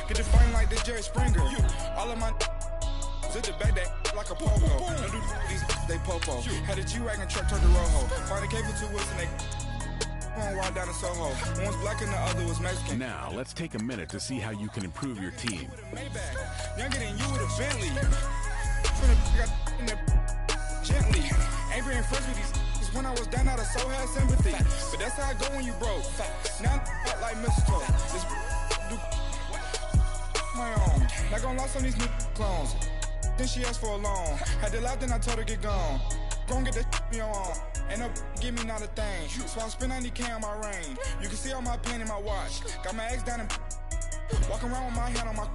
Get the fighting like this Jerry Springer. All of my sit the back that like a popo. Don't do these they popo. Had a G-Wagon truck turned to Rojo. Find a cable 2 wheels and they on wild down in Soho. One was black and the other was Mexican. Now, let's take a minute to see how you can improve your team. Younger than you with a Bentley. Gently. Ain't being friends with these. When I was down, I so had sympathy. But that's how I go when you broke. Now I'm like mistletoe. This do my own. Not gonna lost on these new clones. Then she asked for a loan. Had to laugh, then I told her get gone. Gon' get that me on. Ain't no give me not a thing. So I spend 90K on my ring. You can see all my pen in my watch. Got my ex down and walking around with my hand on my.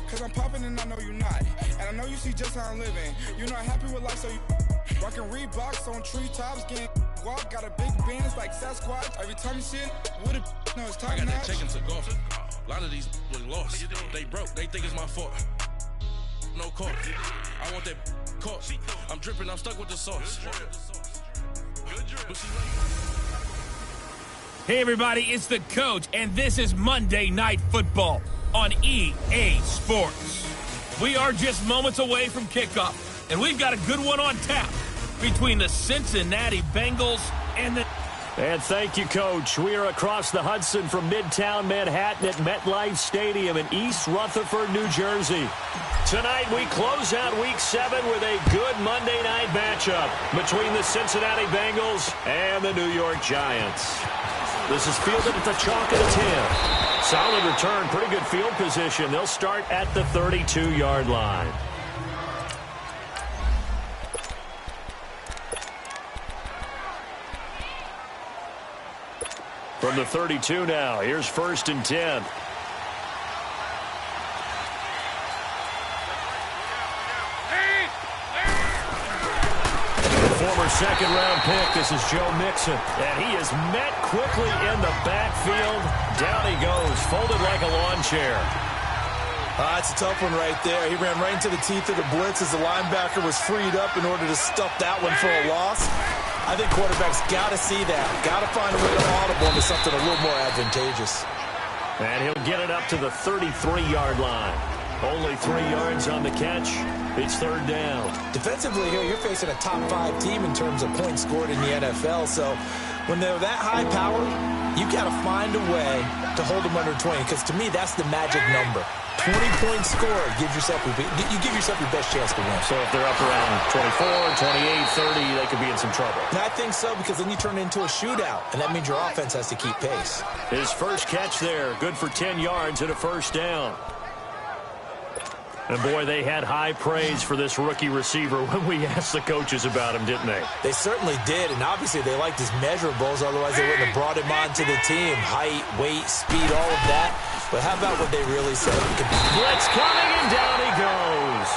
Cause I'm popping and I know you not. And I know you see just how I'm living. You're not happy with life, so you rockin' Reeboks on treetops, getting walk. Got a big Benz like Sasquatch. Every time you see it, with a no, it's top I got notch. that check into golf. A lot of these was lost. They broke. They think it's my fault. No call. I want that caught. I'm dripping. I'm stuck with the sauce. Hey everybody, it's the coach, and this is Monday Night Football on EA Sports. We are just moments away from kickoff, and we've got a good one on tap between the Cincinnati Bengals and the... And thank you, Coach. We are across the Hudson from Midtown Manhattan at MetLife Stadium in East Rutherford, New Jersey. Tonight, we close out Week 7 with a good Monday night matchup between the Cincinnati Bengals and the New York Giants. This is fielded at the chalk of the 10. Solid return, pretty good field position. They'll start at the 32-yard line. From the 32 now, here's 1st and 10. Former second-round pick, this is Joe Mixon. And he is met quickly in the backfield. Down he goes, folded like a lawn chair. That's a tough one right there. He ran right into the teeth of the blitz as the linebacker was freed up in order to stuff that one for a loss. I think quarterbacks got to see that. Got to find a way to audible into something a little more advantageous. And he'll get it up to the 33-yard line. Only 3 yards on the catch. It's 3rd down. Defensively here, you're facing a top-5 team in terms of points scored in the NFL. So when they're that high-powered, you got to find a way to hold them under 20. Because to me, that's the magic number. 20-point score gives yourself you give yourself your best chance to win. So if they're up around 24, 28, 30, they could be in some trouble. And I think so, because then you turn it into a shootout, and that means your offense has to keep pace. His first catch there, good for 10 yards and a 1st down. And boy, they had high praise for this rookie receiver when we asked the coaches about him, didn't they? They certainly did, and obviously they liked his measurables, otherwise they wouldn't have brought him onto the team. Height, weight, speed, all of that. But how about what they really said? Blitz coming, and down he goes.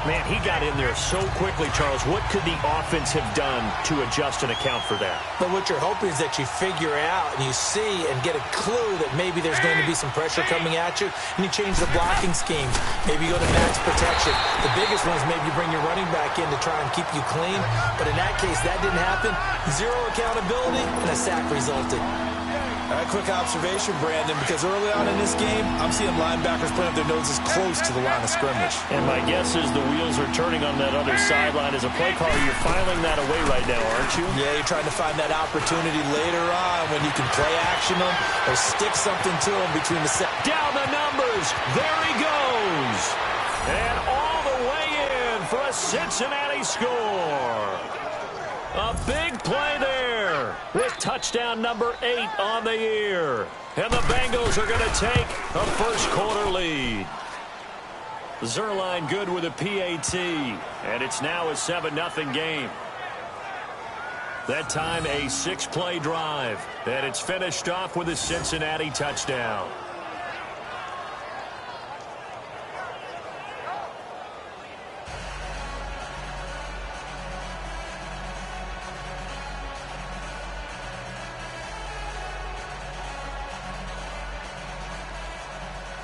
Man, he got in there so quickly, Charles. What could the offense have done to adjust and account for that? But what you're hoping is that you figure out and you see and get a clue that maybe there's going to be some pressure coming at you, and you change the blocking schemes. Maybe you go to max protection. The biggest one is maybe you bring your running back in to try and keep you clean. But in that case, that didn't happen. Zero accountability, and a sack resulted. Quick observation, Brandon, because early on in this game, I'm seeing linebackers putting up their noses close to the line of scrimmage. And my guess is the wheels are turning on that other sideline. As a play caller, you're filing that away right now, aren't you? Yeah, you're trying to find that opportunity later on when you can play action them or stick something to them between the set. Down the numbers. There he goes. And all the way in for a Cincinnati score. A big play there with touchdown number 8 on the year. And the Bengals are going to take a first-quarter lead. Zerline good with a PAT. And it's now a 7-0 game. That time a 6-play drive. And it's finished off with a Cincinnati touchdown.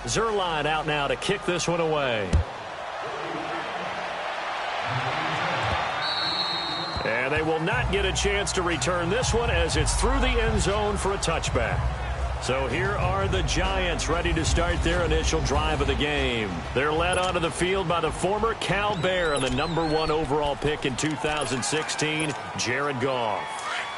Zerline out now to kick this one away. And they will not get a chance to return this one as it's through the end zone for a touchback. So here are the Giants ready to start their initial drive of the game. They're led onto the field by the former Cal Bear and the #1 overall pick in 2016, Jared Goff.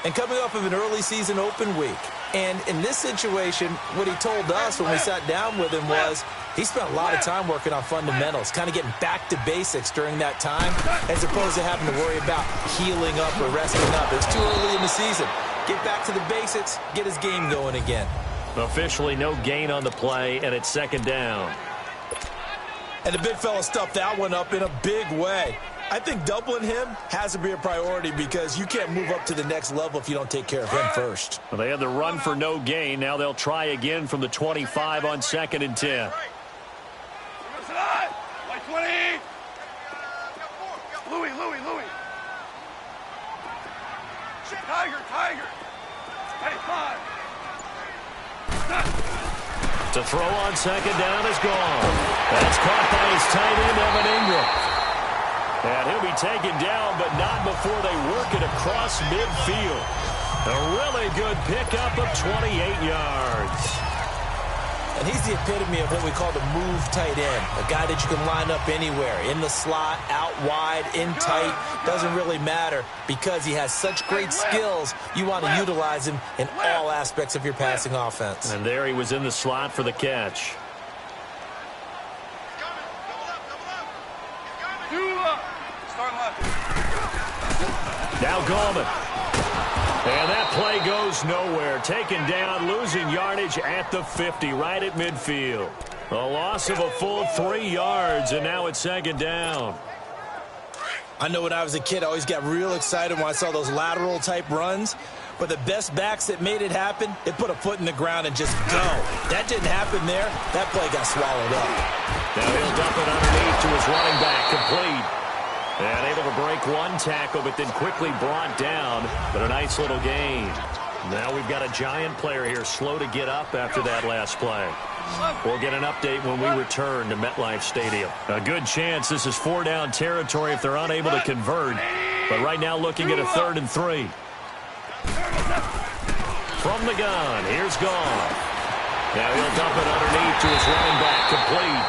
And coming off of an early season open week. And in this situation, what he told us when we sat down with him was he spent a lot of time working on fundamentals, kind of getting back to basics during that time, as opposed to having to worry about healing up or resting up. It's too early in the season. Get back to the basics, get his game going again. Officially no gain on the play, and it's second down. And the big fella stuffed that one up in a big way. I think doubling him has to be a priority because you can't move up to the next level if you don't take care of him first. Well, they had the run for no gain. Now they'll try again from the 25 on 2nd and 10. Louis. Tiger. Hey, 5. To throw on 2nd down is gone. That's caught by his tight end, Evan Ingram. And he'll be taken down, but not before they work it across midfield. A really good pickup of 28 yards. And he's the epitome of what we call the move tight end. A guy that you can line up anywhere. In the slot, out wide, in tight. Doesn't really matter because he has such great skills. You want to utilize him in all aspects of your passing offense. And there he was in the slot for the catch. Now Gallman. And that play goes nowhere. Taken down, losing yardage at the 50, right at midfield. A loss of a full 3 yards, and now it's 2nd down. I know when I was a kid, I always got real excited when I saw those lateral-type runs. But the best backs that made it happen, they put a foot in the ground and just go. That didn't happen there. That play got swallowed up. Now he'll dump it underneath to his running back, complete. And able to break one tackle, but then quickly brought down. But a nice little gain. Now we've got a Giant player here slow to get up after that last play. We'll get an update when we return to MetLife Stadium. A good chance this is 4-down territory if they're unable to convert. But right now looking at a 3rd and 3. From the gun, here's Goff. Now he'll dump it underneath to his running back, complete.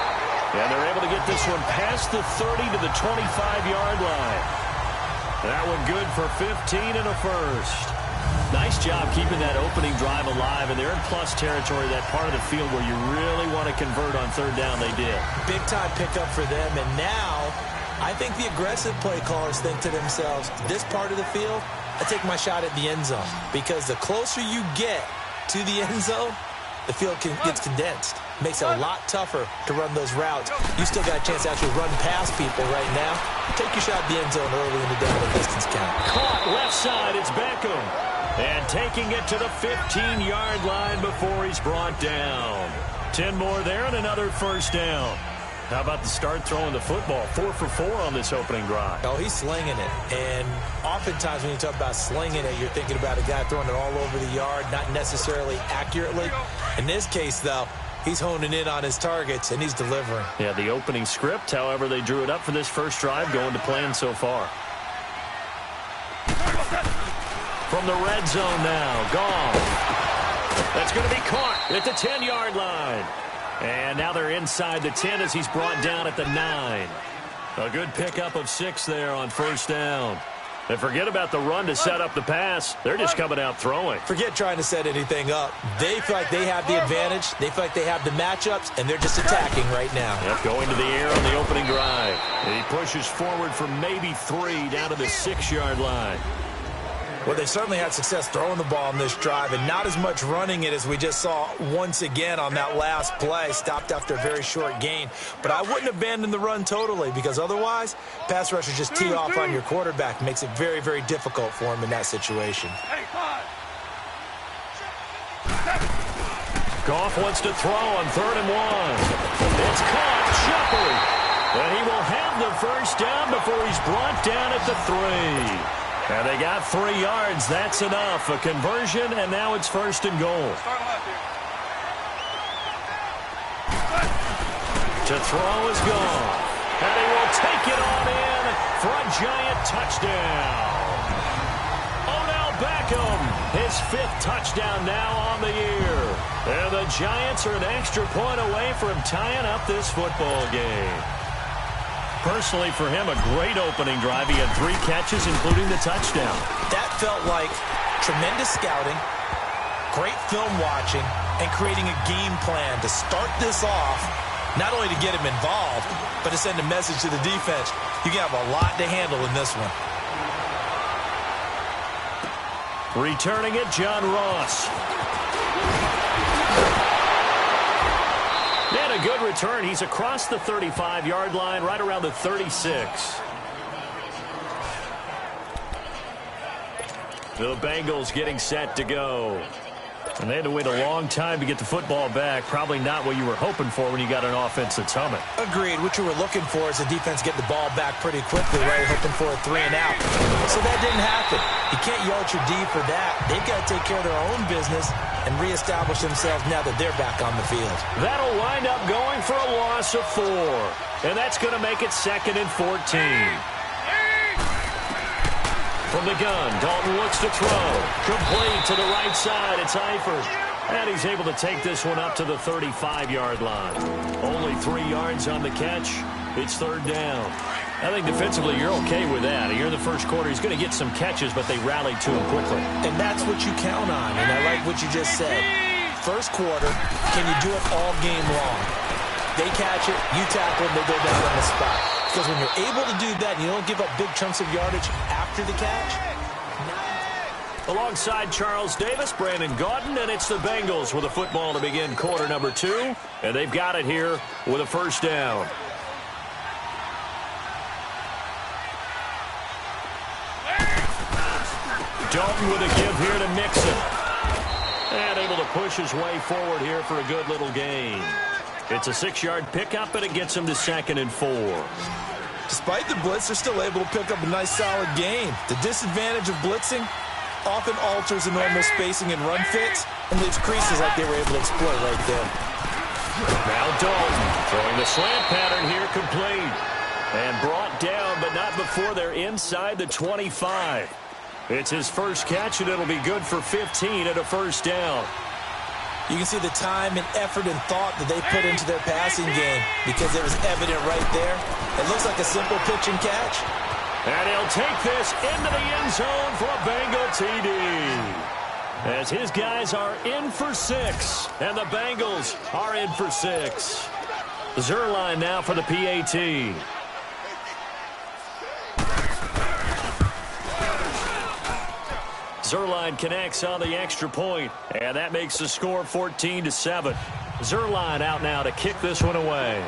And they're able to get this one past the 30 to the 25-yard line. That one good for 15 and a first. Nice job keeping that opening drive alive, and they're in plus territory, that part of the field where you really want to convert on 3rd down. They did. Big-time pickup for them, and now I think the aggressive play callers think to themselves, this part of the field, I take my shot at the end zone, because the closer you get to the end zone, the field gets condensed. Makes it a lot tougher to run those routes. You still got a chance to actually run past people right now. Take your shot at the end zone early in the down and distance count. Caught left side, it's Beckham. And taking it to the 15-yard line before he's brought down. 10 more there and another 1st down. How about the start throwing the football? 4 for 4 on this opening drive. Oh, he's slinging it. And oftentimes when you talk about slinging it, you're thinking about a guy throwing it all over the yard, not necessarily accurately. In this case, though, he's honing in on his targets, and he's delivering. Yeah, the opening script, however, they drew it up for this first drive, going to plan so far. From the red zone now, Goff. That's going to be caught at the 10-yard line. And now they're inside the 10 as he's brought down at the 9. A good pickup of 6 there on 1st down. And forget about the run to set up the pass. They're just coming out throwing. Forget trying to set anything up. They feel like they have the advantage. They feel like they have the matchups, and they're just attacking right now. Yep, going to the air on the opening drive. And he pushes forward for maybe 3 down to the 6-yard line. Well, they certainly had success throwing the ball on this drive, and not as much running it as we just saw once again on that last play. Stopped after a very short gain. But I wouldn't abandon the run totally, because otherwise, pass rushers just tee off on your quarterback. Makes it very, very difficult for him in that situation. Goff wants to throw on 3rd and 1. It's caught, Shepard. And he will have the 1st down before he's brought down at the 3. And they got 3 yards. That's enough. A conversion, and now it's 1st and goal. To throw is gone. And he will take it on in for a Giant touchdown. Beckham, his 5th touchdown now on the year. And the Giants are an extra point away from tying up this football game. Personally, for him, a great opening drive. He had 3 catches, including the touchdown. That felt like tremendous scouting, great film watching, and creating a game plan to start this off, not only to get him involved, but to send a message to the defense. You can have a lot to handle in this one. Returning it, John Ross. And a good return. He's across the 35-yard line, right around the 36. The Bengals getting set to go. And they had to wait a long time to get the football back. Probably not what you were hoping for when you got an offense that's humming. Agreed. What you were looking for is the defense get the ball back pretty quickly, right? Hoping for a 3 and out. So that didn't happen. You can't yell at your D for that. They've got to take care of their own business and reestablish themselves now that they're back on the field. That'll wind up going for a loss of 4. And that's going to make it 2nd and 14. From the gun, Dalton looks to throw. Complete to the right side. It's Eifert. And he's able to take this one up to the 35-yard line. Only 3 yards on the catch. It's 3rd down. I think defensively you're okay with that. Here in the first quarter, he's going to get some catches, but they rallied to him quickly. And that's what you count on. And I like what you just said. First quarter, can you do it all game long? They catch it, you tackle, they go down on the spot. Because when you're able to do that and you don't give up big chunks of yardage after the catch. Alongside Charles Davis, Brandon Gaudin, and it's the Bengals with a football to begin quarter number 2. And they've got it here with a 1st down. Dalton with a give here to Mixon. And able to push his way forward here for a good little gain. It's a 6-yard pickup, and it gets him to 2nd and 4. Despite the blitz, they're still able to pick up a nice, solid gain. The disadvantage of blitzing often alters the normal spacing and run fits and leaves creases like they were able to exploit right there. Now Dalton throwing the slant pattern here complete. And brought down, but not before they're inside the 25. It's his first catch, and it'll be good for 15 and a 1st down. You can see the time and effort and thought that they put into their passing game because it was evident right there. It looks like a simple pitch and catch. And he'll take this into the end zone for a Bengal TD. As his guys are in for 6, and the Bengals are in for 6. Zerline now for the PAT. Zerline connects on the extra point, and that makes the score 14-7. Zerline out now to kick this one away.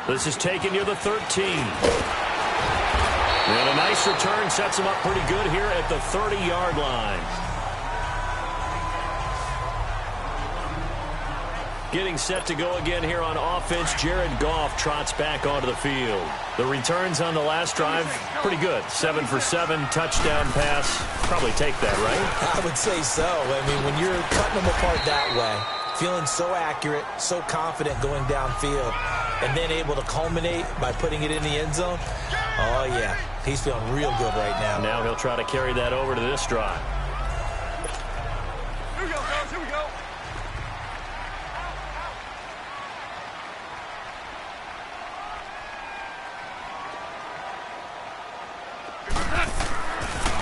This is taken near the 13. And a nice return sets him up pretty good here at the 30-yard line. Getting set to go again here on offense, Jared Goff trots back onto the field. The returns on the last drive, pretty good. 7 for 7, touchdown pass. Probably take that, right? I would say so. I mean, when you're cutting them apart that way, feeling so accurate, so confident going downfield, and then able to culminate by putting it in the end zone, oh, yeah, he's feeling real good right now. Now he'll try to carry that over to this drive. Here we go, guys. Here we go.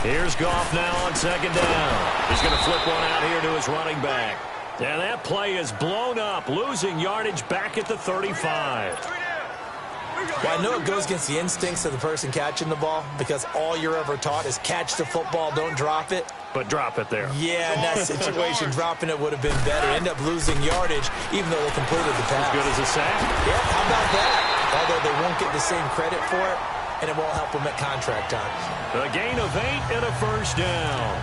Here's Goff now on 2nd down. He's going to flip one out here to his running back. And that play is blown up, losing yardage back at the 35. Well, I know it goes against the instincts of the person catching the ball because all you're ever taught is catch the football, don't drop it. But drop it there. Yeah, in that situation, dropping it would have been better. End up losing yardage, even though they completed the pass. As good as a sack. Yeah, how about that? Although they won't get the same credit for it, and it won't help them at contract time. A gain of 8 and a 1st down.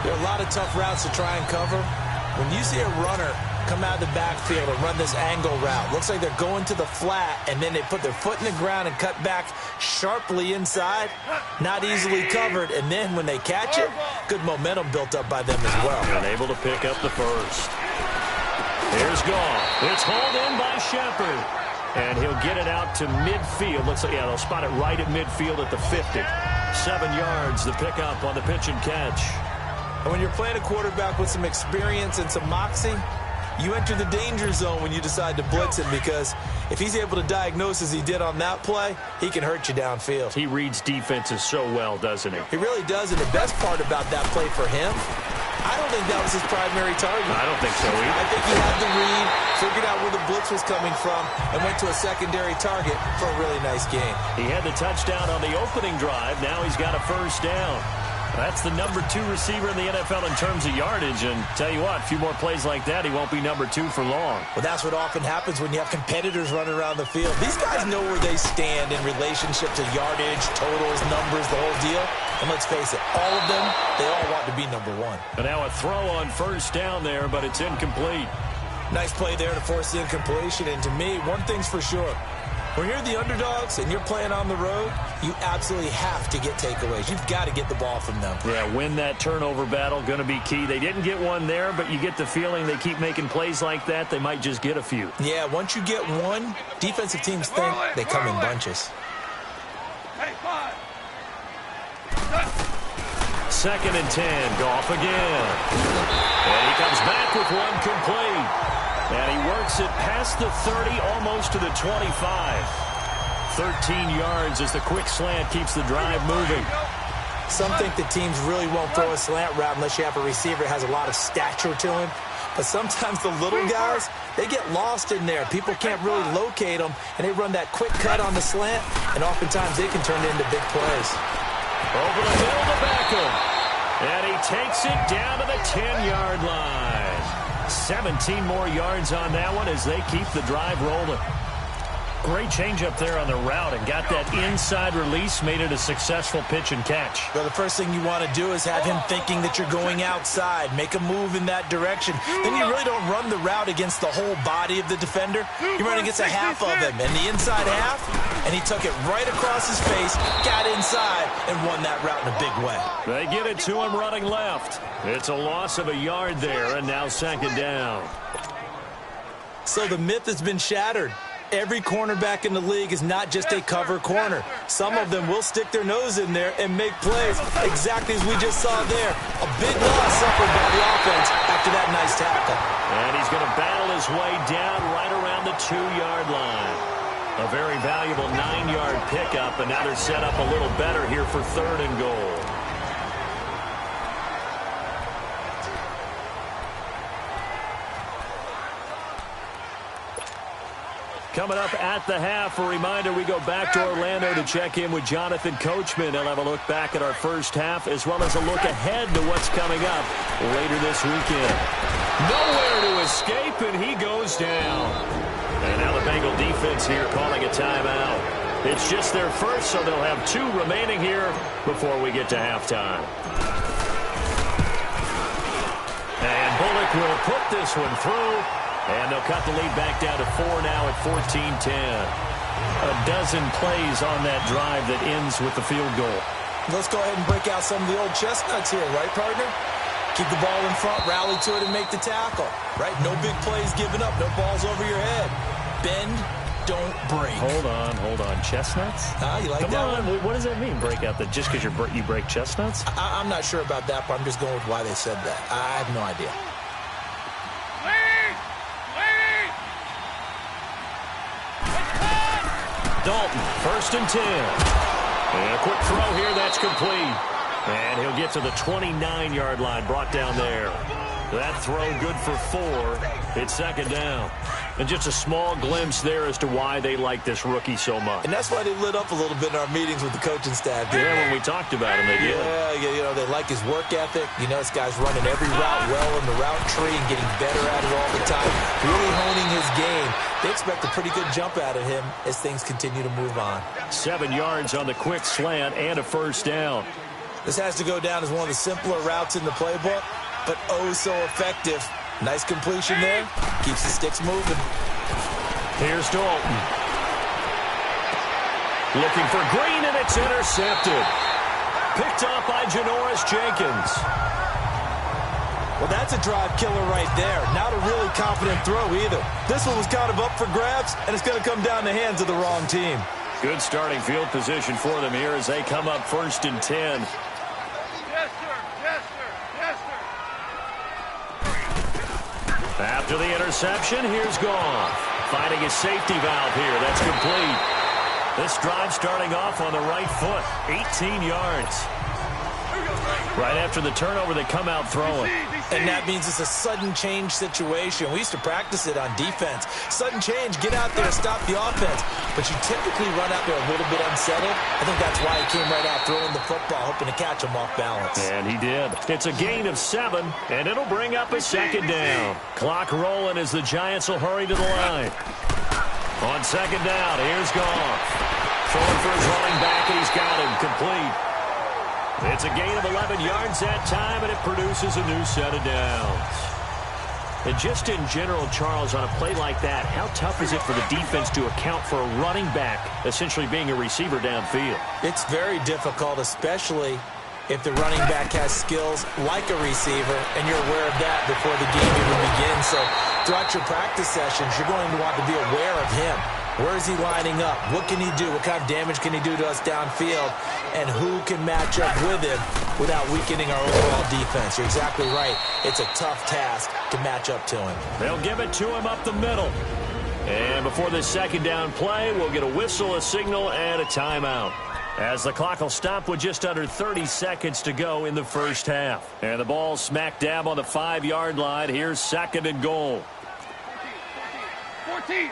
There are a lot of tough routes to try and cover. When you see a runner come out of the backfield and run this angle route, looks like they're going to the flat, and then they put their foot in the ground and cut back sharply inside, not easily covered, and then when they catch it, good momentum built up by them as well. And able to pick up the 1st. Here's Goff. It's hauled in by Shepard. And he'll get it out to midfield. Looks like, yeah, they'll spot it right at midfield at the 50. 7 yards, the pickup on the pitch and catch. And when you're playing a quarterback with some experience and some moxie, you enter the danger zone when you decide to blitz him, because if he's able to diagnose as he did on that play, he can hurt you downfield. He reads defenses so well, doesn't he? He really does, and the best part about that play for him, I don't think that was his primary target. I don't think so either. I think he had the read, figured out where the blitz was coming from, and went to a secondary target for a really nice game. He had the touchdown on the opening drive. Now he's got a first down. That's the number 2 receiver in the NFL in terms of yardage. And tell you what, a few more plays like that, he won't be number 2 for long. Well, that's what often happens when you have competitors running around the field. These guys know where they stand in relationship to yardage, totals, numbers, the whole deal. And let's face it, all of them, they all want to be number 1. But now a throw on first down there, but it's incomplete. Nice play there to force the incompletion. And to me, one thing's for sure. When you're the underdogs and you're playing on the road, you absolutely have to get takeaways. You've got to get the ball from them. Yeah, win that turnover battle, going to be key. They didn't get one there, but you get the feeling they keep making plays like that, they might just get a few. Yeah, once you get one, defensive teams think they come in bunches. 2nd and 10, Goff again. And he comes back with one complete. And he works it past the 30, almost to the 25. 13 yards as the quick slant keeps the drive moving. Some think the teams really won't throw a slant route unless you have a receiver that has a lot of stature to him. But sometimes the little guys, they get lost in there. People can't really locate them, and they run that quick cut on the slant, and oftentimes they can turn it into big plays. Over the middle to Beckham. And he takes it down to the 10-yard line. 17 more yards on that one as they keep the drive rolling. Great change up there on the route and got that inside release, made it a successful pitch and catch. Well, the first thing you want to do is have him thinking that you're going outside, make a move in that direction. Then you really don't run the route against the whole body of the defender. You run against a half of him, and the inside half, and he took it right across his face, got inside, and won that route in a big way. They get it to him running left. It's a loss of a yard there, and now 2nd down. So the myth has been shattered. Every cornerback in the league is not just a cover corner. Some of them will stick their nose in there and make plays, exactly as we just saw there. A big loss suffered by the offense after that nice tackle. And he's going to battle his way down right around the 2-yard line. A very valuable 9-yard pickup, and now they're set up a little better here for 3rd and goal. Coming up at the half, a reminder, we go back to Orlando to check in with Jonathan Coachman. He'll have a look back at our first half as well as a look ahead to what's coming up later this weekend. Nowhere to escape, and he goes down. And now the Bengal defense here calling a timeout. It's just their first, so they'll have 2 remaining here before we get to halftime. And Bullock will put this one through. And they'll cut the lead back down to 4 now at 14-10. A dozen plays on that drive that ends with the field goal. Let's go ahead and break out some of the old chestnuts here, right, partner? Keep the ball in front, rally to it, and make the tackle, right? No big plays given up, no balls over your head. Bend, don't break. Hold on. Chestnuts? You like Come that on. one? What does that mean, break out? That just because you break chestnuts? I'm not sure about that, but I'm just going with why they said that. I have no idea. Dalton, 1st and 10. And a quick throw here, that's complete. And he'll get to the 29-yard line, brought down there. That throw good for 4. It's 2nd down. And just a small glimpse there as to why they like this rookie so much. And that's why they lit up a little bit in our meetings with the coaching staff. Yeah, when we talked about him, they did. Yeah, they like his work ethic. This guy's running every route well in the route tree and getting better at it all the time. Really honing his game. They expect a pretty good jump out of him as things continue to move on. 7 yards on the quick slant and a first down. This has to go down as one of the simpler routes in the playbook, but oh so effective. Nice completion there. Keeps the sticks moving. Here's Dalton. Looking for Green, and it's intercepted. Picked off by Janoris Jenkins. Well, that's a drive killer right there. Not a really confident throw either. This one was kind of up for grabs, and it's going to come down the hands of the wrong team. Good starting field position for them here as they come up 1st and 10. Yes, sir. Yes, sir. Yes, sir. After the interception, here's Goff. Finding a safety valve here. That's complete. This drive starting off on the right foot. 18 yards. Right after the turnover, they come out throwing. And that means it's a sudden change situation. We used to practice it on defense. Sudden change, get out there, stop the offense. But you typically run out there a little bit unsettled. I think that's why he came right out throwing the football, hoping to catch him off balance. And he did. It's a gain of 7, and it'll bring up a 2nd down. Clock rolling as the Giants will hurry to the line. On 2nd down, here's Goff. Throwing for his running back, and he's got him complete. It's a gain of 11 yards that time, and it produces a new set of downs. And just in general, Charles, on a play like that, how tough is it for the defense to account for a running back essentially being a receiver downfield? It's very difficult, especially if the running back has skills like a receiver, and you're aware of that before the game even begins. So throughout your practice sessions, you're going to want to be aware of him. Where is he lining up? What can he do? What kind of damage can he do to us downfield? And who can match up with him without weakening our overall defense? You're exactly right. It's a tough task to match up to him. They'll give it to him up the middle. And before this 2nd down play, we'll get a whistle, a signal, and a timeout. As the clock will stop with just under 30 seconds to go in the first half. And the ball smack dab on the 5-yard line. Here's 2nd and goal. 14.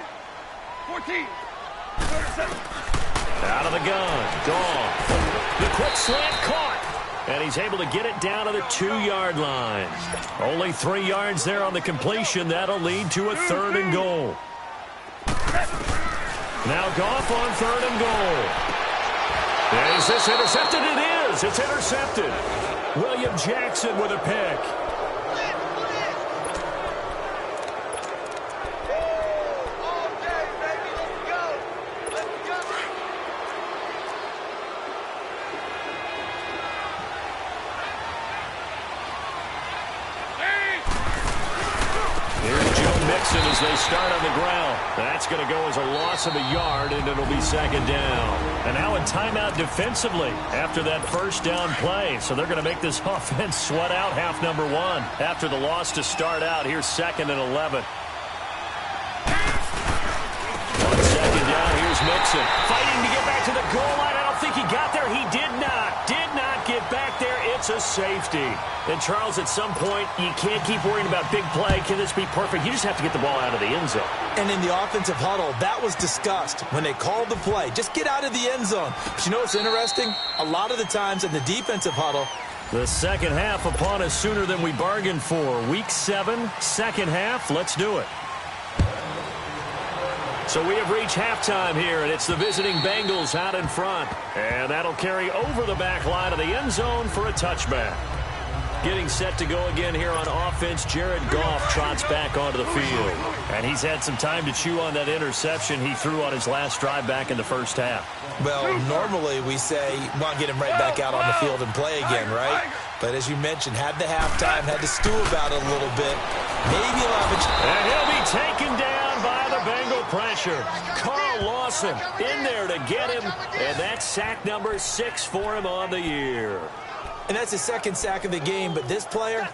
Out of the gun. Goff. The quick slant caught. And he's able to get it down to the 2-yard line. Only 3 yards there on the completion. That'll lead to a 3rd and goal. Now Goff on 3rd and goal. And is this intercepted? It is. It's intercepted. William Jackson with a pick. As they start on the ground. That's going to go as a loss of a yard, and it'll be 2nd down. And now a timeout defensively after that 1st down play. So they're going to make this offense sweat out half number 1. After the loss to start out, here's 2nd and 11. On 2nd down, here's Mixon. Fighting to get back to the goal line. I don't think he got there. He did not. Did not get back there. It's a safety. And, Charles, at some point, you can't keep worrying about big play. Can this be perfect? You just have to get the ball out of the end zone. And in the offensive huddle, that was discussed when they called the play. Just get out of the end zone. But you know what's interesting? A lot of the times in the defensive huddle, the 2nd half upon us sooner than we bargained for. Week 7, 2nd half. Let's do it. So we have reached halftime here, and it's the visiting Bengals out in front. And that'll carry over the back line of the end zone for a touchback. Getting set to go again here on offense, Jared Goff trots back onto the field. And he's had some time to chew on that interception he threw on his last drive back in the 1st half. Well, normally we say, want to get him right back out on the field and play again, right? But as you mentioned, had the halftime, had to stew about it a little bit. Maybe he'll have a chance. And he'll be taken down by the Bengal pressure. Carl Lawson in there to get him. And that's sack number 6 for him on the year. And that's his 2nd sack of the game, but this player,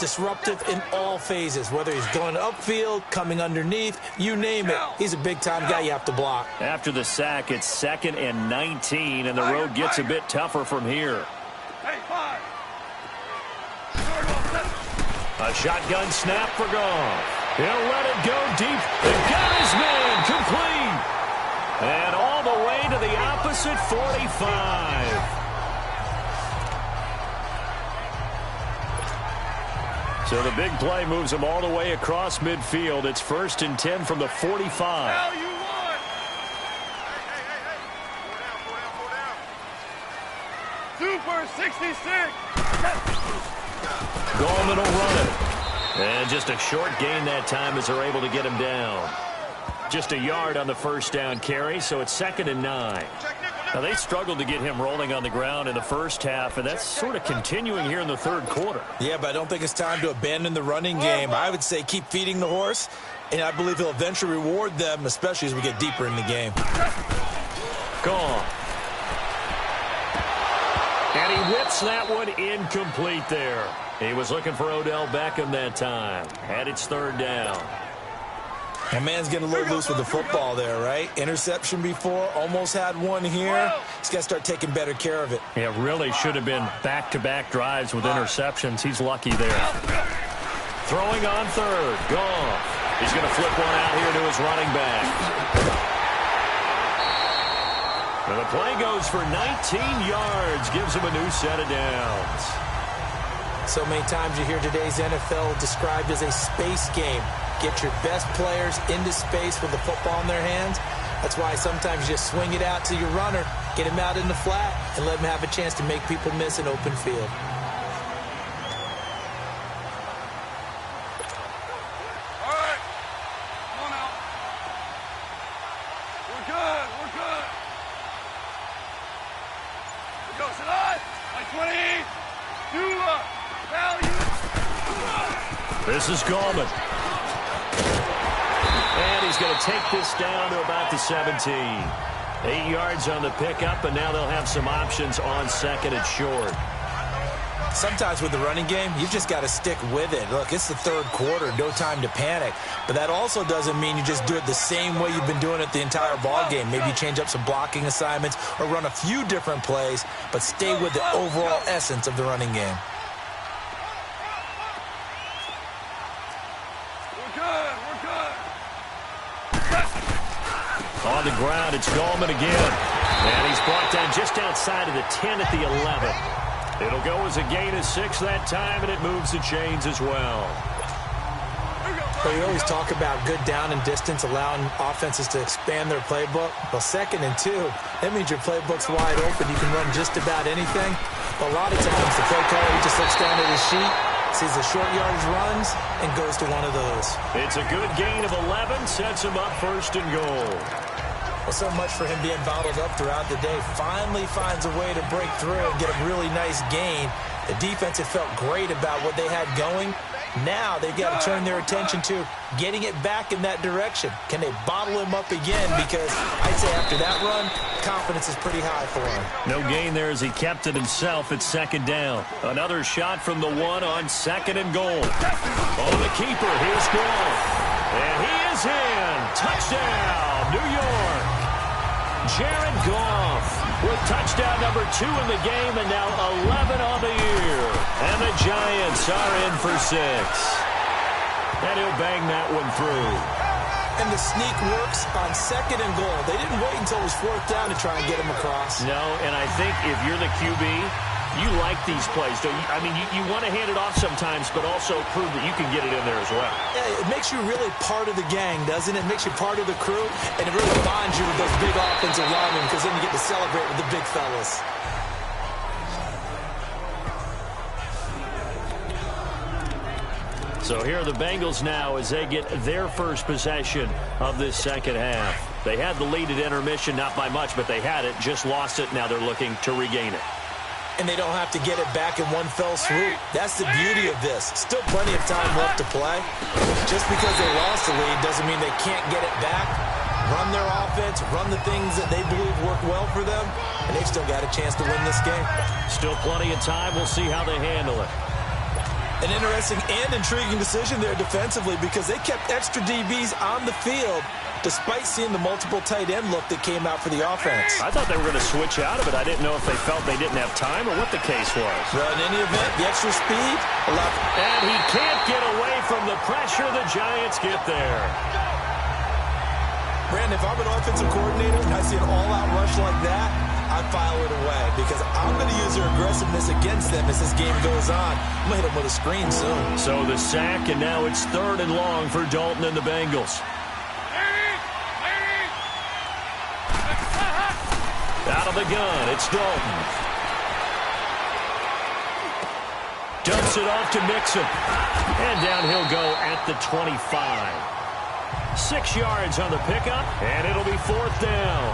disruptive in all phases, whether he's going upfield, coming underneath, you name it. He's a big-time guy you have to block. After the sack, it's 2nd and 19, and the road gets a bit tougher from here. A shotgun snap for Goff. He'll let it go deep. They got his man complete. And all the way to the opposite 45. So the big play moves them all the way across midfield. It's 1st and 10 from the 45. Super 66. Goldman will run it. And just a short gain that time as they're able to get him down. Just a yard on the 1st down carry, so it's 2nd and 9. Now, they struggled to get him rolling on the ground in the 1st half, and that's sort of continuing here in the 3rd quarter. Yeah, but I don't think it's time to abandon the running game. I would say keep feeding the horse, and I believe he'll eventually reward them, especially as we get deeper in the game. Gone. And he whips that one incomplete there. He was looking for Odell Beckham that time. And it's third down. That man's getting a little loose with the football there, right? Interception before, almost had one here. He's got to start taking better care of it. Yeah, really should have been back-to-back drives with interceptions. He's lucky there. Throwing on third. Goff. He's going to flip one out here to his running back. And the play goes for 19 yards. Gives him a new set of downs. So many times you hear today's NFL described as a space game. Get your best players into space with the football in their hands. That's why sometimes you just swing it out to your runner, get him out in the flat, and let him have a chance to make people miss an open field. All right. Come on out. We're good. We're good. We go. Tonight. Like 20. Do value. This is Gallman. And he's going to take this down to about the 17. 8 yards on the pickup, and now they'll have some options on second and short. Sometimes with the running game, you've just got to stick with it. Look, it's the third quarter, no time to panic. But that also doesn't mean you just do it the same way you've been doing it the entire ball game. Maybe change up some blocking assignments or run a few different plays, but stay with the overall essence of the running game. On the ground, it's Gallman again. And he's brought down just outside of the 10 at the 11. It'll go as a gain of 6 that time, and it moves the chains as well. Well, we always talk about good down and distance, allowing offenses to expand their playbook. Well, 2nd and 2, that means your playbook's wide open. You can run just about anything. But a lot of times, the play caller, he just looks down at his sheet, sees the short yardage runs, and goes to one of those. It's a good gain of 11, sets him up first and goal. Well, so much for him being bottled up throughout the day. Finally finds a way to break through and get a really nice gain. The defense had felt great about what they had going. Now they've got to turn their attention to getting it back in that direction. Can they bottle him up again? Because I'd say after that run, confidence is pretty high for him. No gain there as he kept it himself at second down. Another shot from the 1 on second and goal. Oh, the keeper, here's Goff. And he is in. Touchdown, New York. Jared Goff with touchdown number 2 in the game, and now 11 on the year. And the Giants are in for 6. And he'll bang that one through. And the sneak works on second and goal. They didn't wait until it was 4th down to try and get him across. No, and I think if you're the QB, you like these plays, don't you? I mean, you want to hand it off sometimes, but also prove that you can get it in there as well. Yeah, it makes you really part of the gang, doesn't it? It makes you part of the crew, and it really bonds you with those big offensive linemen, because then you get to celebrate with the big fellas. So here are the Bengals now as they get their first possession of this second half. They had the lead at intermission, not by much, but they had it, just lost it. Now they're looking to regain it. And they don't have to get it back in one fell swoop. That's the beauty of this. Still plenty of time left to play. Just because they lost the lead doesn't mean they can't get it back. Run their offense, run the things that they believe work well for them, and they've still got a chance to win this game. Still plenty of time. We'll see how they handle it. An interesting and intriguing decision there defensively, because they kept extra DBs on the field despite seeing the multiple tight end look that came out for the offense. I thought they were going to switch out of it. I didn't know if they felt they didn't have time or what the case was. Well, in any event, the extra speed allowed. And he can't get away from the pressure. The Giants get there. Brandon, if I'm an offensive coordinator and I see an all-out rush like that, I file it away, because I'm going to use their aggressiveness against them as this game goes on. I'm going to hit them with a screen soon. So the sack, and now it's 3rd and long for Dalton and the Bengals. Out of the gun, it's Dalton. Dumps it off to Mixon. And down he'll go at the 25. 6 yards on the pickup, and it'll be 4th down.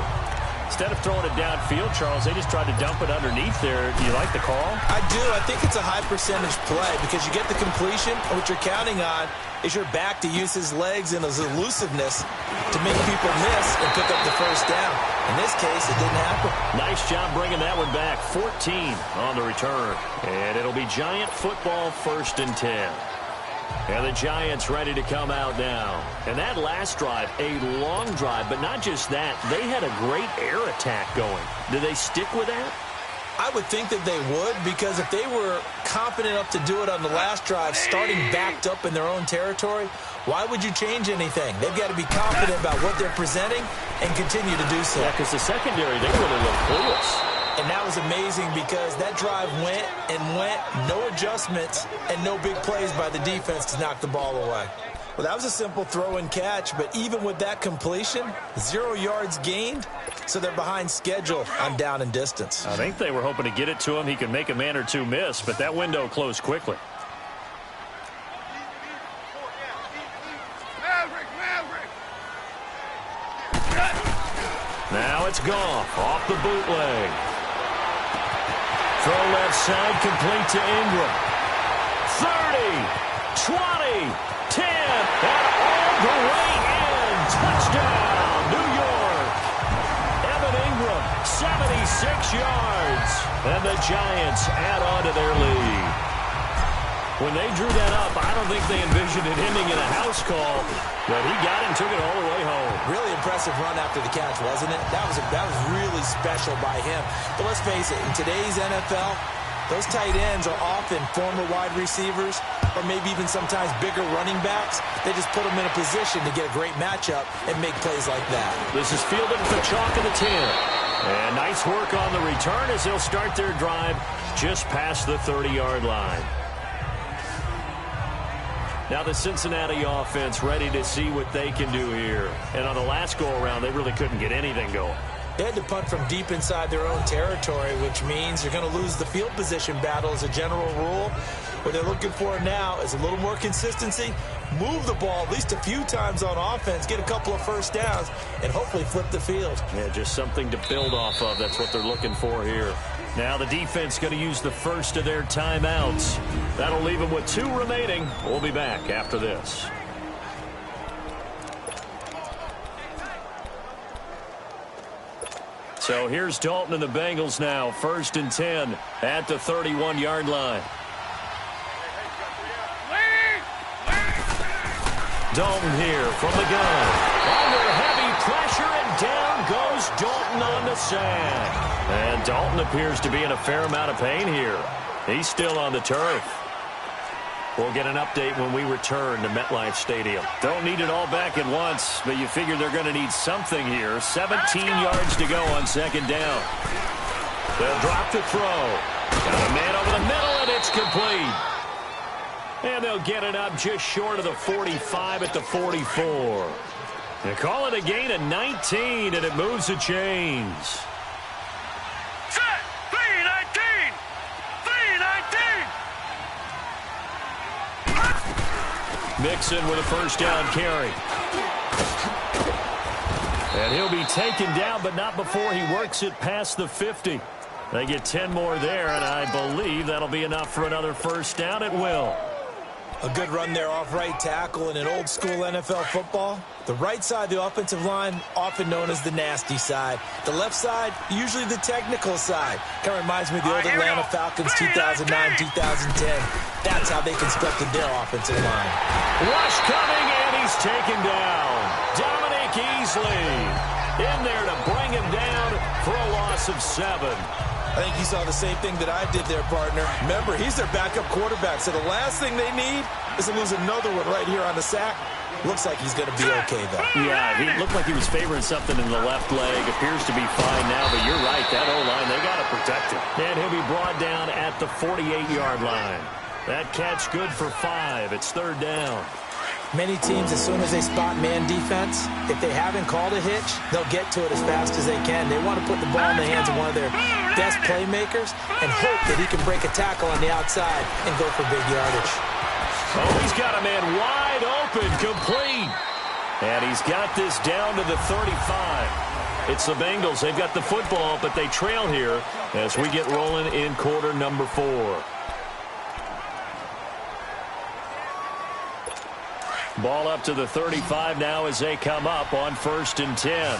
Instead of throwing it downfield, Charles, they just tried to dump it underneath there. Do you like the call? I do. I think it's a high percentage play because you get the completion, and what you're counting on is your back to use his legs and his elusiveness to make people miss and pick up the first down. In this case, it didn't happen. Nice job bringing that one back. 14 on the return. And it'll be Giant football, 1st and 10. And the Giants ready to come out now. And that last drive, a long drive, but not just that. They had a great air attack going. Do they stick with that? I would think that they would, because if they were confident enough to do it on the last drive, starting backed up in their own territory, why would you change anything? They've got to be confident about what they're presenting and continue to do so. Yeah, because the secondary, they really look clueless. And that was amazing because that drive went and went, no adjustments, and no big plays by the defense to knock the ball away. Well, that was a simple throw and catch, but even with that completion, 0 yards gained, so they're behind schedule on down and distance. I think they were hoping to get it to him. He could make a man or two miss, but that window closed quickly. Now it's Goff off the bootleg. Throw left side, complete to Ingram. 30, 20, 10, and all the way in. Touchdown, New York. Evan Ingram, 76 yards. And the Giants add on to their lead. When they drew that up, I don't think they envisioned it ending in a house call, but he got it and took it all the way home. Really impressive run after the catch, wasn't it? That was really special by him. But let's face it, in today's NFL, those tight ends are often former wide receivers or maybe even sometimes bigger running backs. They just put them in a position to get a great matchup and make plays like that. This is fielded at the chalk of the 10. And nice work on the return as they'll start their drive just past the 30-yard line. Now the Cincinnati offense ready to see what they can do here. And on the last go-around, they really couldn't get anything going. They had to punt from deep inside their own territory, which means you're going to lose the field position battle as a general rule. What they're looking for now is a little more consistency, move the ball at least a few times on offense, get a couple of first downs, and hopefully flip the field. Yeah, just something to build off of. That's what they're looking for here. Now the defense going to use the first of their timeouts. That'll leave them with 2 remaining. We'll be back after this. So here's Dalton and the Bengals now. 1st and 10 at the 31-yard line. Dalton here from the gun. Under heavy pressure, and down goes Dalton on the sack. And Dalton appears to be in a fair amount of pain here. He's still on the turf. We'll get an update when we return to MetLife Stadium. Don't need it all back at once, but you figure they're going to need something here. 17 yards to go on 2nd down. They'll drop the throw. Got a man over the middle, and it's complete. And they'll get it up just short of the 45 at the 44. They call it a gain of 19, and it moves the chains. Set! 319! 319! Mixon with a first down carry. And he'll be taken down, but not before he works it past the 50. They get 10 more there, and I believe that'll be enough for another first down. It will. A good run there off right tackle in an old-school NFL football. The right side of the offensive line, often known as the nasty side. The left side, usually the technical side. Kind of reminds me of the old Atlanta Falcons 2009, 2010. That's how they constructed their offensive line. Rush coming, and he's taken down. Dominic Easley in there to bring him down for a loss of 7. I think you saw the same thing that I did there, partner. Remember, he's their backup quarterback, so the last thing they need is to lose another one right here on the sack. Looks like he's going to be okay, though. Yeah, he looked like he was favoring something in the left leg. Appears to be fine now, but you're right. That O-line, they got to protect him. And he'll be brought down at the 48-yard line. That catch good for 5. It's 3rd down. Many teams, as soon as they spot man defense, if they haven't called a hitch, they'll get to it as fast as they can. They want to put the ball in the hands of one of their best playmakers and hope that he can break a tackle on the outside and go for big yardage. Oh, he's got a man wide open, complete. And he's got this down to the 35. It's the Bengals. They've got the football, but they trail here as we get rolling in quarter number 4. Ball up to the 35 now as they come up on 1st and 10.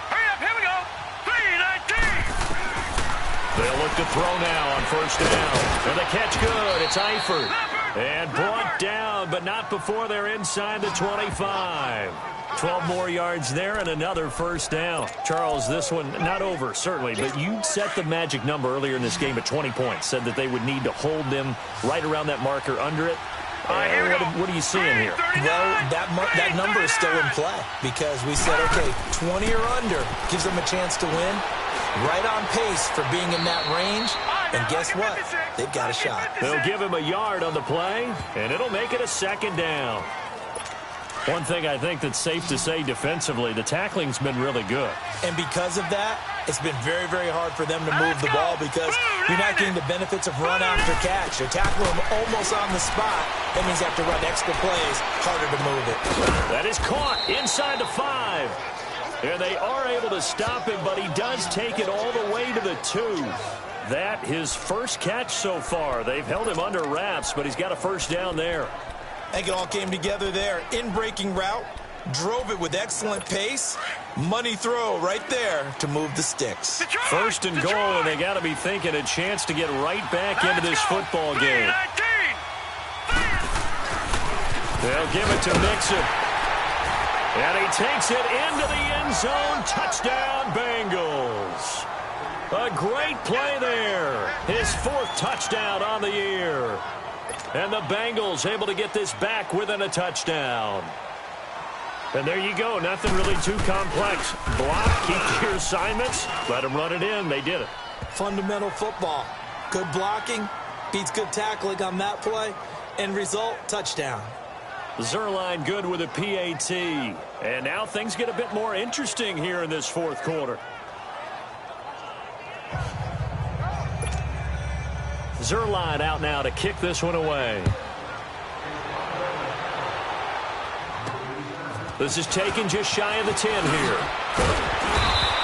Hurry up, here we go. 3-19. They'll look to throw now on 1st down. And the catch good. It's Eifert. And brought down, but not before they're inside the 25. 12 more yards there and another 1st down. Charles, this one not over, certainly, but you set the magic number earlier in this game at 20 points. Said that they would need to hold them right around that marker under it. What are you seeing here? Well, that number is still in play because we said, okay, 20 or under gives them a chance to win. Right on pace for being in that range. And guess what? They've got a shot. They'll give him a yard on the play, and it'll make it a 2nd down. One thing I think that's safe to say defensively, the tackling's been really good. And because of that, it's been very, very hard for them to move the ball because you're not getting the benefits of run after catch. You're tackling them almost on the spot. That means you have to run extra plays, harder to move it. That is caught inside the 5. And they are able to stop him, but he does take it all the way to the 2. That his first catch so far. They've held him under wraps, but he's got a 1st down there. I think it all came together there. In-breaking route, drove it with excellent pace. Money throw right there to move the sticks. 1st and goal, and they got to be thinking a chance to get right back into this football game. They'll give it to Mixon. And he takes it into the end zone. Touchdown, Bengals. A great play there. His 4th touchdown on the year. And the Bengals able to get this back within a touchdown. And there you go. Nothing really too complex. Block, keep your assignments, let them run it in. They did it. Fundamental football. Good blocking, beats good tackling on that play. End result, touchdown. Zerline good with a PAT. And now things get a bit more interesting here in this 4th quarter. Zerline out now to kick this one away. This is taken just shy of the 10 here.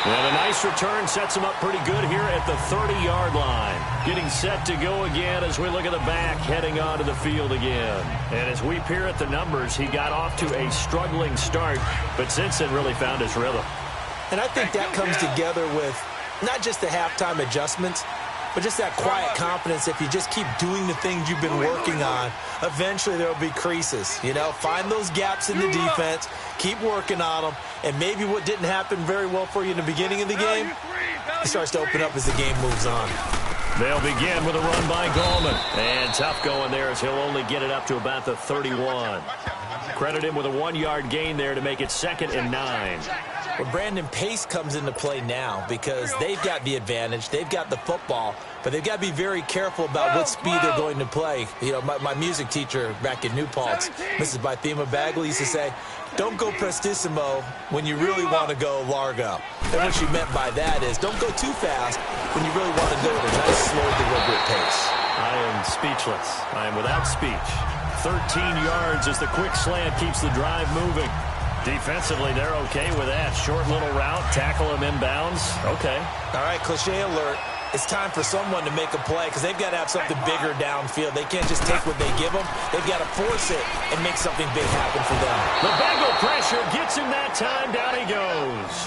And a nice return sets him up pretty good here at the 30-yard line. Getting set to go again as we look at the back heading onto the field again. And as we peer at the numbers, he got off to a struggling start, but since then really found his rhythm. And I think that comes together with not just the halftime adjustments, but just that quiet confidence. If you just keep doing the things you've been working on, eventually there will be creases. You know, find those gaps in the defense, keep working on them, and maybe what didn't happen very well for you in the beginning of the game, it starts to open up as the game moves on. They'll begin with a run by Gallman. And tough going there as he'll only get it up to about the 31. Credit him with a 1-yard gain there to make it 2nd and 9. Well, Brandon, pace comes into play now because they've got the advantage. They've got the football, but they've got to be very careful about what speed they're going to play. You know, my music teacher back in New Paltz, Mrs. Bythema Bagley, used to say, don't go prestissimo when you really want to go largo. And what she meant by that is don't go too fast when you really want to go at a nice, slow, deliberate pace. I am speechless. I am without speech. 13 yards as the quick slant keeps the drive moving. Defensively, they're okay with that. Short little route, tackle him inbounds. Okay. All right, cliche alert. It's time for someone to make a play because they've got to have something bigger downfield. They can't just take what they give them. They've got to force it and make something big happen for them. The Bengal pressure gets him that time. Down he goes.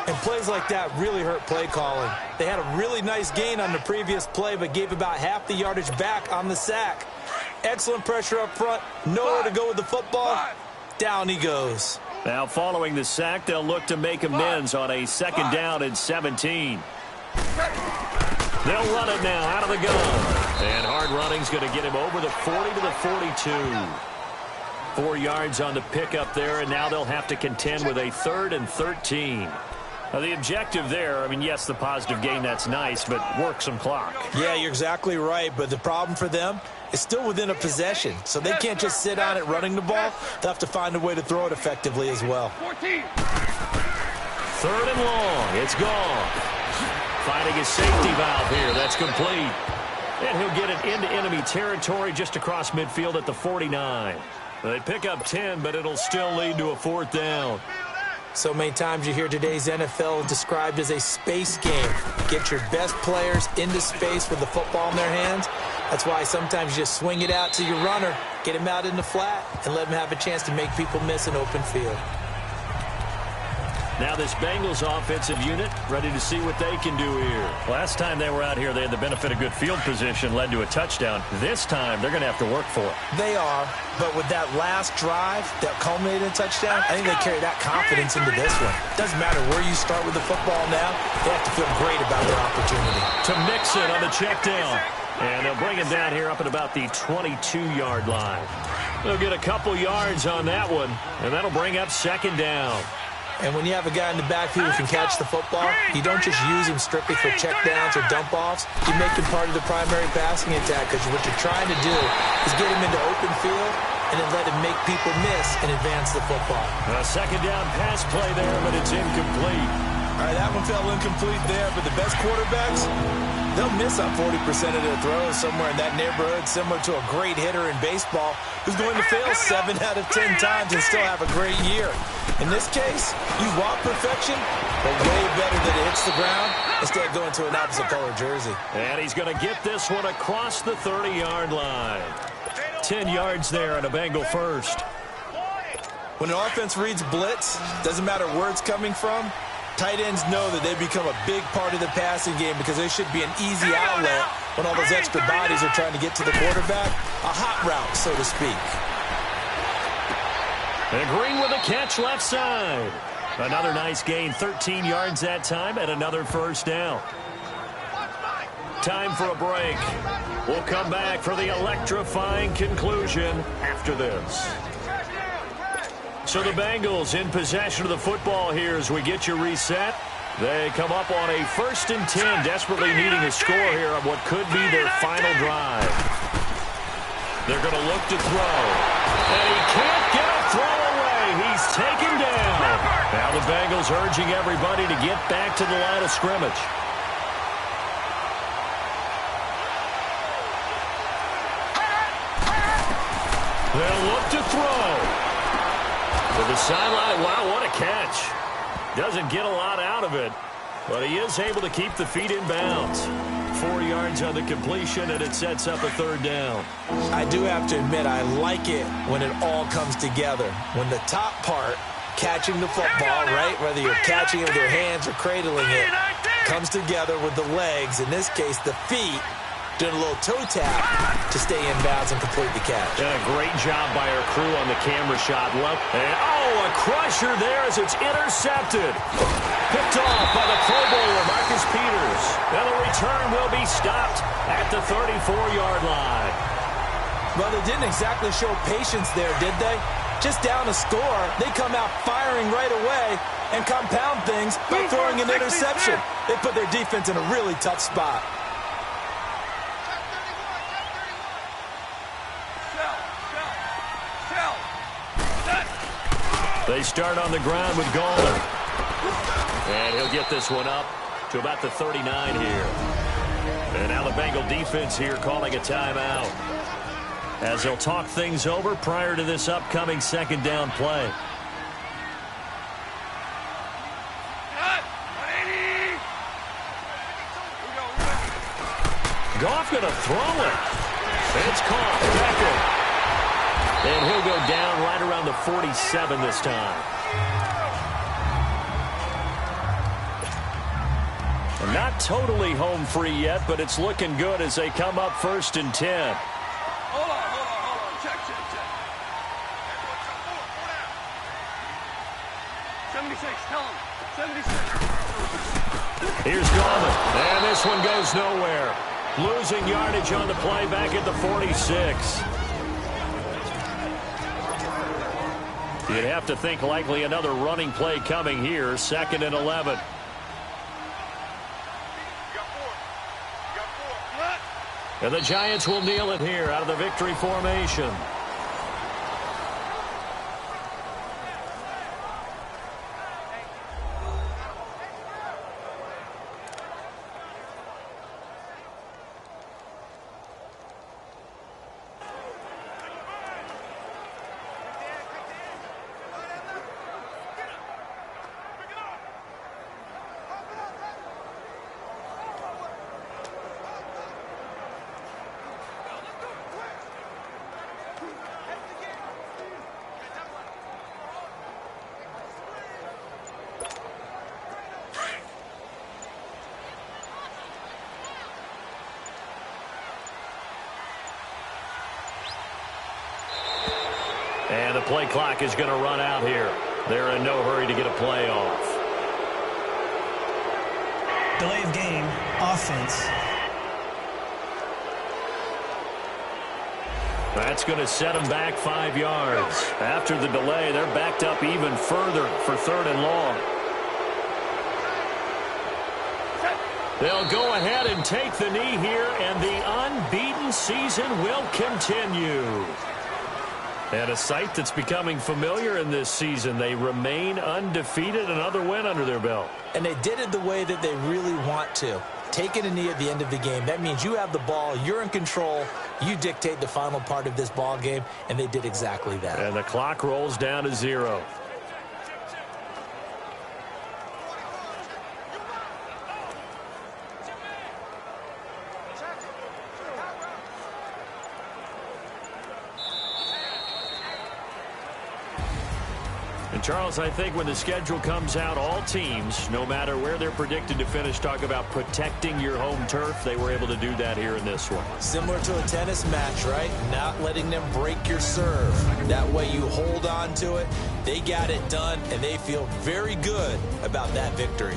And plays like that really hurt play calling. They had a really nice gain on the previous play, but gave about half the yardage back on the sack. Excellent pressure up front. Nowhere to go with the football. Down he goes. Now following the sack, they'll look to make amends on a 2nd down and 17. They'll run it now out of the gun. And hard running's going to get him over the 40 to the 42. 4 yards on the pickup there, and now they'll have to contend with a 3rd and 13. Now the objective there, I mean, yes, the positive gain, that's nice, but work some clock. Yeah, you're exactly right, but the problem for them is still within a possession, so they can't just sit on it running the ball. They'll have to find a way to throw it effectively as well. 3rd and long. It's gone. Finding his safety valve here. That's complete. And he'll get it into enemy territory just across midfield at the 49. They pick up 10, but it'll still lead to a 4th down. So many times you hear today's NFL described as a space game. Get your best players into space with the football in their hands. That's why sometimes you just swing it out to your runner, get him out in the flat, and let him have a chance to make people miss an open field. Now this Bengals offensive unit ready to see what they can do here. Last time they were out here, they had the benefit of good field position, led to a touchdown. This time, they're going to have to work for it. They are, but with that last drive that culminated in a touchdown, I think they carry that confidence into this one. Doesn't matter where you start with the football now, they have to feel great about their opportunity. To Mixon on the check down. And they'll bring him down here up at about the 22-yard line. They'll get a couple yards on that one, and that'll bring up 2nd down. And when you have a guy in the backfield who can catch the football, you don't just use him strictly for checkdowns or dump-offs. You make him part of the primary passing attack because what you're trying to do is get him into open field and then let him make people miss and advance the football. A 2nd down pass play there, but it's incomplete. All right, that one fell incomplete there, but the best quarterbacks, they'll miss on 40% of their throws somewhere in that neighborhood, similar to a great hitter in baseball who's going to fail 7 out of 10 times and still have a great year. In this case, you want perfection, but way better that it hits the ground instead of going to an opposite color jersey. And he's going to get this one across the 30-yard line. 10 yards there and a Bengal first. When an offense reads blitz, doesn't matter where it's coming from, tight ends know that they become a big part of the passing game because there should be an easy outlet when all those extra bodies are trying to get to the quarterback. A hot route, so to speak. And Green with a catch left side. Another nice gain, 13 yards that time, and another 1st down. Time for a break. We'll come back for the electrifying conclusion after this. So the Bengals in possession of the football here as we get you reset. They come up on a 1st and 10, desperately needing a score here on what could be their final drive. They're going to look to throw. And he can't get a throw away. He's taken down. Now the Bengals urging everybody to get back to the line of scrimmage. They'll look to throw. To the sideline. Wow, what a catch. Doesn't get a lot out of it, but he is able to keep the feet in bounds. 4 yards on the completion, and it sets up a 3rd down. I do have to admit, I like it when it all comes together. When the top part, catching the football, right, whether you're catching it with your hands or cradling it, comes together with the legs, in this case the feet, doing a little toe tap to stay in bounds and complete the catch. And a great job by our crew on the camera shot. And, oh, a crusher there as it's intercepted. Picked off by the Pro Bowler, Marcus Peters. And the return will be stopped at the 34-yard line. Well, they didn't exactly show patience there, did they? Just down a score, they come out firing right away and compound things by throwing an interception. They put their defense in a really tough spot. They start on the ground with Gallman. And he'll get this one up to about the 39 here. And now the Bengal defense here calling a timeout, as they'll talk things over prior to this upcoming 2nd down play. Goff going to throw it. And it's caught. Beckham. And he'll go down right around the 47 this time. And not totally home free yet, but it's looking good as they come up 1st and 10. Hold on. Check. 76, tell him. 76. Here's Gallman. And this one goes nowhere. Losing yardage on the play back at the 46. You'd have to think likely another running play coming here. 2nd and 11. And the Giants will kneel it here out of the victory formation. the play clock is going to run out here. They're in no hurry to get a play off. Delay of game, offense. That's going to set them back 5 yards. After the delay, they're backed up even further for 3rd and long. They'll go ahead and take the knee here, and the unbeaten season will continue. And a sight that's becoming familiar in this season. They remain undefeated, another win under their belt. And they did it the way that they really want to. Taking a knee at the end of the game, that means you have the ball, you're in control, you dictate the final part of this ball game, and they did exactly that. And the clock rolls down to 0. And Charles, I think when the schedule comes out, all teams, no matter where they're predicted to finish, talk about protecting your home turf. They were able to do that here in this one. Similar to a tennis match, right? Not letting them break your serve. That way you hold on to it. They got it done, and they feel very good about that victory.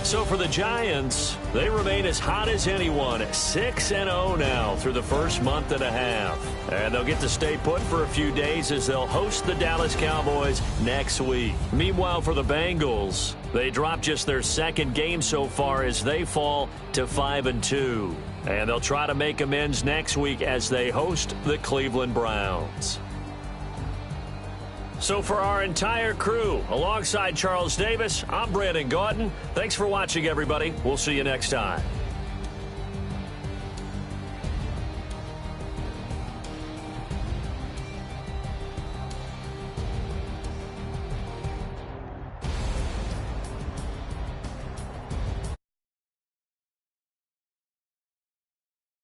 So for the Giants, they remain as hot as anyone, 6-0 now through the first month and a half. And they'll get to stay put for a few days as they'll host the Dallas Cowboys next week. Meanwhile, for the Bengals, they dropped just their 2nd game so far as they fall to 5-2. And they'll try to make amends next week as they host the Cleveland Browns. So for our entire crew, alongside Charles Davis, I'm Brandon Gaudin. Thanks for watching, everybody. We'll see you next time.